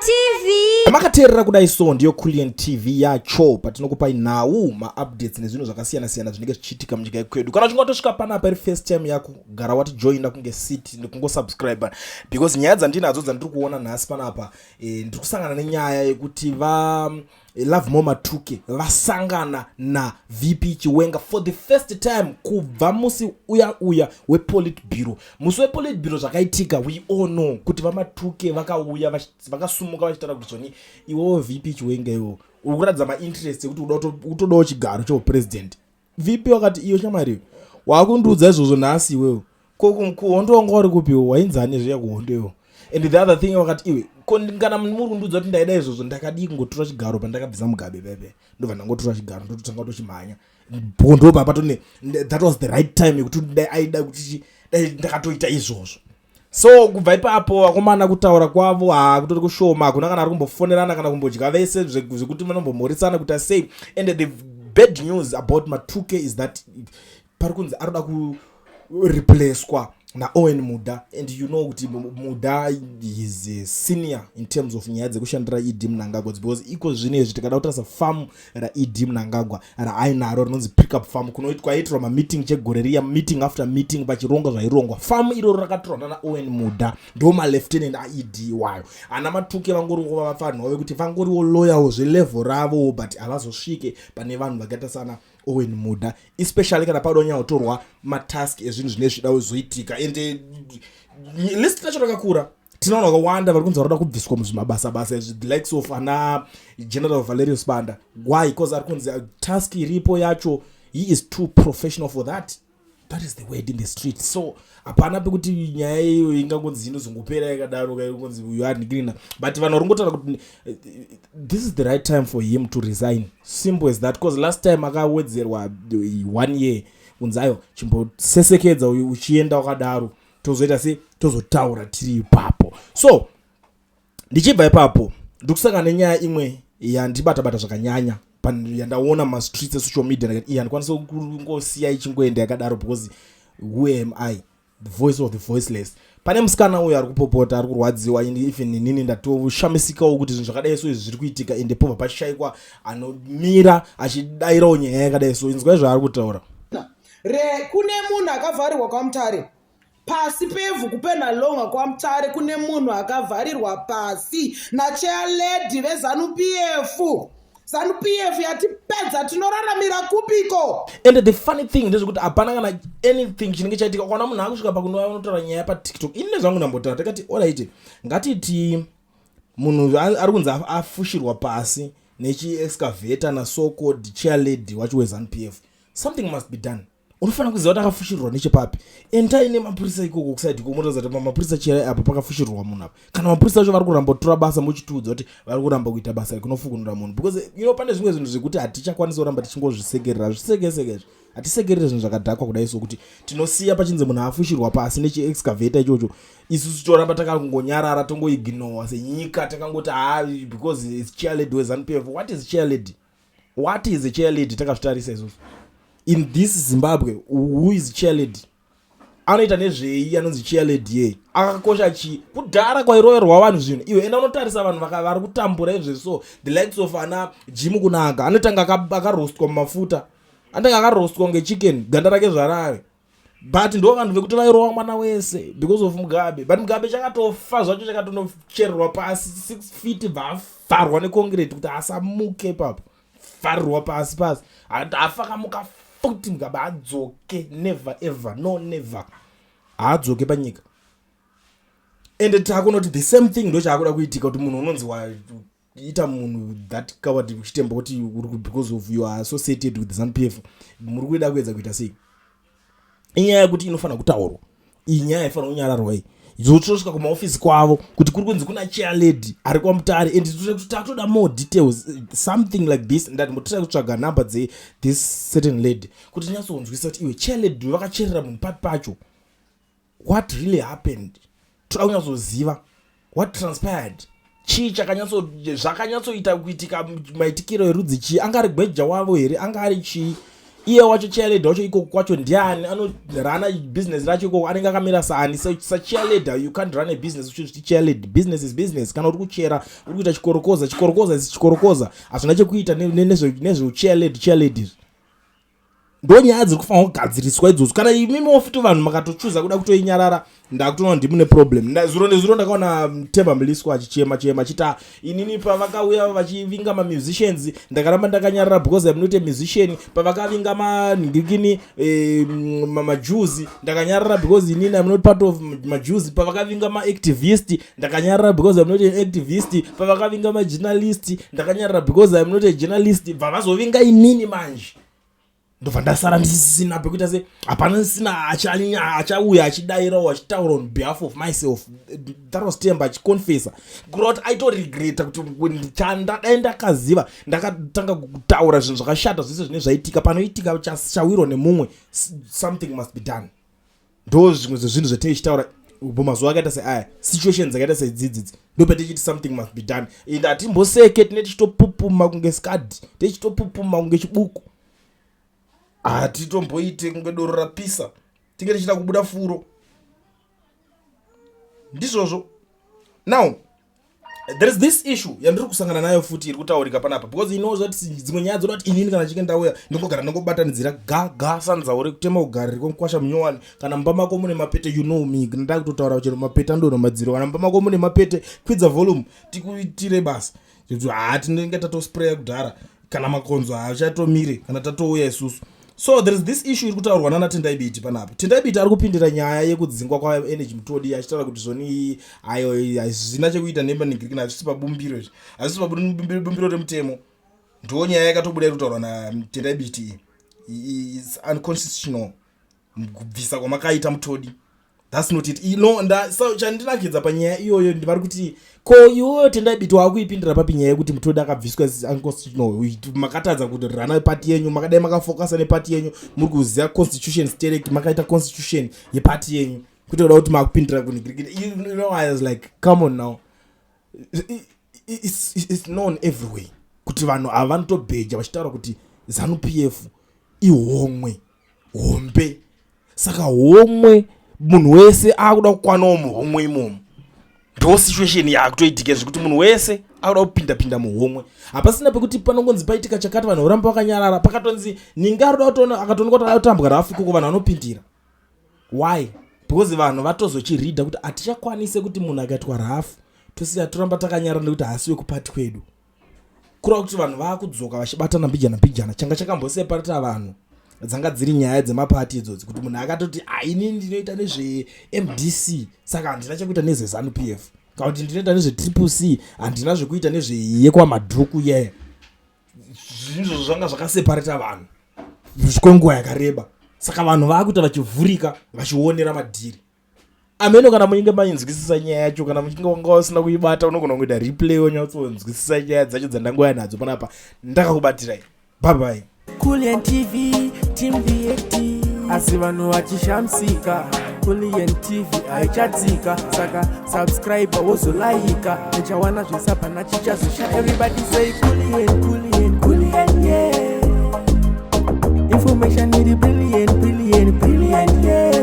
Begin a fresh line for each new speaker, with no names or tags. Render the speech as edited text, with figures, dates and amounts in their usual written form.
TV.
Makaterera kudai so ndiyo Kulian TV yacho patinokupai nhau ma-updates nezvinhu zvakasiyana-siyana zvinenge zvichiitika munyika yekwedu. Kana uchingatosvika panapa iri first time yako, gara watijoina kunge city nekungosubscribe because nyaya dzandinadzo dzandiri kuona nhasi panapa ndiri kusangana nenyaya yekuti Lovemore Matuke vasangana na VP Chiwenga for the first time kubva musi uya wePolitburo. Musi wePolitburo zvakaitika, we all know kuti Matuke vakauya vakasumuka vachitaura kuti zvoni iwo VP Chiwenga iwo uri kuratidza ma-interest ekuti utodawo chigaro cheupresident. VP wakati iyo shamari wakundiudza izvozvo nhasi iwewo kuhondo wanga uri kupiwo wainzani zviya kuhondo iwo. And the other thing wakati iwe kana muri kundudza kuti ndaida izvozvo ndakadii kungotora chigaro pandakabvisa mugabe pepe ndobva ndangotora chigaro ndototanga kutochimhanya ndo papa tone that was the right time yekuti aida kuti ndakatoita izvozvo. So kubva ipapo vakomana kutaura kwavo kutori kushoma, hakuna kana ari kumbofonerana kana kumbodya vese zvekuti vanombomhoresana kuti asei. And the bad news about Matuke is that pari kunzi aroda kureplacekwa naOwen Muda, and you know kuti Muda is a senior in terms of nyaya dzekushandira ED Mnangagwa, because iko zvinezvi tikada kutarisa famu raED Mnangagwa raainaro rinonzi pick up farm kwaitirwa mameeting chegore riya, meeting after meeting pachironga zvairongwa. Famu iroro rakatorwa naOwen Muda, ndo malieutenant aED wayo. Ana Matuke vangoriwo vafanirwa vekuti vangoriwo loyawo zvelevel ravo but havazosvike pane vanhu vakaita sana Owen Muda, especially kana padonya utorwa matask ezvinhu zvine zvida kuzoitika. And list lacho rakakura, tinoona vakawanda vari kunzi varoda kubviswa muzvimabasa the likes of ana General Valerius Banda. Why? Because ari kunzi task iripo yacho, he is too professional for that. That is the word in the street. So hapana pekuti nyaya iyo ingangonzi inozongopera yakadaro kunzi you are greener, but vanhu varongotaura kuti this is the right time for him to resign. Simple as that, because last time akawedzerwa 1 year unzayo chimbosesekedza uchienda wakadaro tozoita se tozotaura tiri ipapo. So ndichibva ipapo ndikusangana nenyaya imwe yandibata zvakanyanya yandaona ma-streets e-social media ndakati handikwanisa kungosiya ichingoenda yakadaro because who am I, the voice of the voiceless. Pane musikana uyu ari kupopota, ari kurwadziwa, even nini ndatoshamisikawo kuti zvinhu zvakadai so izvi zviri kuitika, ende pobva pachishayikwa anomira achidairawo nyaya yakadai so. Inzwai zvaari kutaura.
Kune munhu akavharirwa kwaMutare pasi pevhu kupena longa kwaMutare, kune munhu akavharirwa pasi nachairlady veZANU-PF. ZANU-PF yatipedza, tinoraramira kupiko.
And the funny thing ndezvekuti hapana kana anything chinenge chaitika. Ukaona munhu akusvika pakunotaura nyaya paTikTok, ini zvangu ndambotaura takati alright, ngatiti munhu ari kunzi afushirwa pasi nechi-excavator na-so called chairlady wacho weZANU-PF. Something must be done. Unofanira kuziva kuti akafushirwa nechepapi. Entaine mapurisa ikoko kusaidi kumotoza kuti mapurisa chera apa pakafushirwa munhu apa. Kana mapurisa acho vari kuramba kutora basa muchitudzo kuti vari kuramba kuita basa rikunofukunura munhu, because pane zvimwe zvinhu zvekuti hatichakwanisa kuramba tichingozvisekerera zvisekeseke. Hatisekerere zvinhu zvakadhakwa kudai so kuti tinosiya pachinzi munhu afushirwa pasi nechi-excavator ichocho, isusu toramba takangonyarara tongoignore senyika takangoti because it's chairlady weZANU-PF. What is chairlady? What is a chairlady? Takazvitarisa isusu in this Zimbabwe. Who is chairlady? Anoita nezvei anonzi chairlady ye akakosha chi kudhara kwairoverwa vanhu zvinhu. Iwe enda unotarisa vanhu vari kutambura izvi so the likes of ana Jim Kunanga anotanga akarostwa mumafuta, anotanga akarostwa ngechicken ganda rake zvarare, but ndo vanhu vekuti vairowa mwana wese because of Mugabe. But Mugabe chakatofa zvacho, chakatonochererwa pasi 6 feet bvavharwa neconcrete kuti asamuke papo, vharirwa pasi afa kamuka futi Mugabe adzoke, never ever, no never, haadzoke panyika. And takunoti the same thing ndo chaakuda kuitika kuti munhu unonzi waita munhu that coward kuchitemba kuti because of you are associated with ZANU-PF muri kuida kuedza kuita sei. Inyaya yekuti inofanira kutaurwa, iyi nyaya ifanira kunyararwa iyi zvochosvika kumaofisi kwavo kuti kuri kunzi kuna chairlady ari kwaMutare, and takutoda more details something like this. Ndatotsvaka kutsvaga number this certain lady kuti tinyatsonzwisa kuti iwe chairlady vakacherera munhu papi pacho, what really happened. Toda kunyatsoziva what transpired, chii zvakanyatsoita kuitika maitikiro erudzi chii, anga ari gweja wavo here, anga ari chii. iye wacho cheerleader wacho iko kwacho ndiani anorana business racho iko anenge akamira saani sacheerleader you can't run a business uchizi cheerlead. Business is business. Kana uri kuchera uri kuita chikorokoza isi chikorokoza hazvina chekuita nezveucheerlead. Ndo nyaya dziri kufanira kugadziriswa idzodzo. Kana imimi ofuti vanhu makatochuza kuda kutoinyarara ndakutoona kuti mune problem. Zuro ndakaona Temba Mliswa achichema chita inini pavakauya vachivinga musicians ndakaramba ndakanyarara because I'm not a musician. Pavakavinga manhingikini maJews ndakanyarara because inini I'm not part of maJews. Pavakavinga maactivist ndakanyarara because I'm not an activist. Pavakavinga majournalist ndakanyarara because I'm not a journalist. Vavazovinga inini manje ndobva ndasara ndisina pekuita se hapana sina achauya achidairawo achitaura on behalf of myself. That was Temba achiconfessa kuti aitoregreta kuti chandadai ndakaziva ndakatanga kutaura zvinhu zvakashata zvese zvine zvaitika panoitika chawirwa nemumwe. Something must be done. Ndo zvimwe zvezvinhu zvatinochitaura mazuva akaita seaya situations akaita seidzidzidzi ndopetichiti something must be done. And hatimboseke tine tichitopupuma kunge skadi tichitopupuma kunge chibuku hatitomboite kunge doro rapisa tinge tichida kubuda furo ndizvozvo. Now there is this issue yandiri kusangana nayo futi iri kutaurika panapa because inozo kuti dzimwe nyaya dzoda kuti inini kana chike ndauya ndingogara ndingobatanidzira sanzaure kutema ugari rikonkwasha munyowani kana mumba mako mune mapete you know me ndada kutotaura kuchero mapete andono madziro kana mumba mako mune mapete kwidza volume tikuitire basa kuti tinenge tatospraya kudhara kana makonzo achatomire kana tatouya isusu. So there is this issue iri kutaurwa nana Tendaibiti panapa. Tendaibiti ari kupindira nyaya yekudzingwa kwaenergy mutodi achitaura kuti zvoni ayo hazvina chekuita nemanhingirikini hazvisi pabumbiro izvi hazvisi pabumbiro remutemo. Ndo nyaya yakatobuda iri kutaurwa naTendaibiti is unconstitutional kubvisa kwamakaita mutodi. That's not it. So chandinakidza panyaya iyoyo ndivari kuti ko iwoyo Tendaibiti wakuipindira papi nyaya yekuti mutodi akabviswa unconstitutional. Makatadza kuti rana party yenyu makadai makafocusa neparty yenyu muri kuziva constitution sterect makaita constitution yeparty yenyu kuti oda kuti makupindira kunhingirikini. You know, I was like come on now. It's known everywhere kuti vanhu ava vanotobheja vachitaura kuti ZANU-PF ihomwe hombe. Saka homwe munhu wese akuda kukwanawo muhomwe imomo. Ndo situation yakutoitika zvekuti munhu wese akuda kupinda muhomwe. Hapasina pekuti panongonzi paitika chakati vanhu voramba vakanyarara pakatonzi ninga aruda kutoona akatooneka kuti ayotambwa rafu iko vanhu vanopindira. Why? Because vanhu vatozochiridha kuti atichakwanise kuti munhu akaitwa rafu tosiya toramba takanyarara nekuti hasiwe kupati kwedu. Kureva kuti vanhu vakudzoka vachibatana mbijana changa chakamboseparata vanhu dzanga dziri nyaya dzemapati idzodzo kuti munhu akatoti inini ndinoita nezveMDC saka handina chekuita nezveZANU-PF kana kuti ndinoita nezveCCC handina zvekuita nezveyekwamadhuku yeye. Zvinhu zvanga zvakaseparata vanhu kwenguva yakareba. Saka vanhu vakuita vachivhurika vachionera madhiri. Ameno kana muchinge mainzwisisa nyaya yacho kana muchinge wanga usina kuibata unogona kuita replay wonyatsonzwisisa nyaya dzacho dzandangoya nadzo panapa. Ndakakubatirai. Bye bye.
Kulien TV, Team VAT. Asi vanhu vachishamsika. Kulien TV haichatsika. Saka subscribe wozolaika. Nechawana zvisapa nachichazosha. Everybody say Kulien, yeah. Information need brilliant, yeah.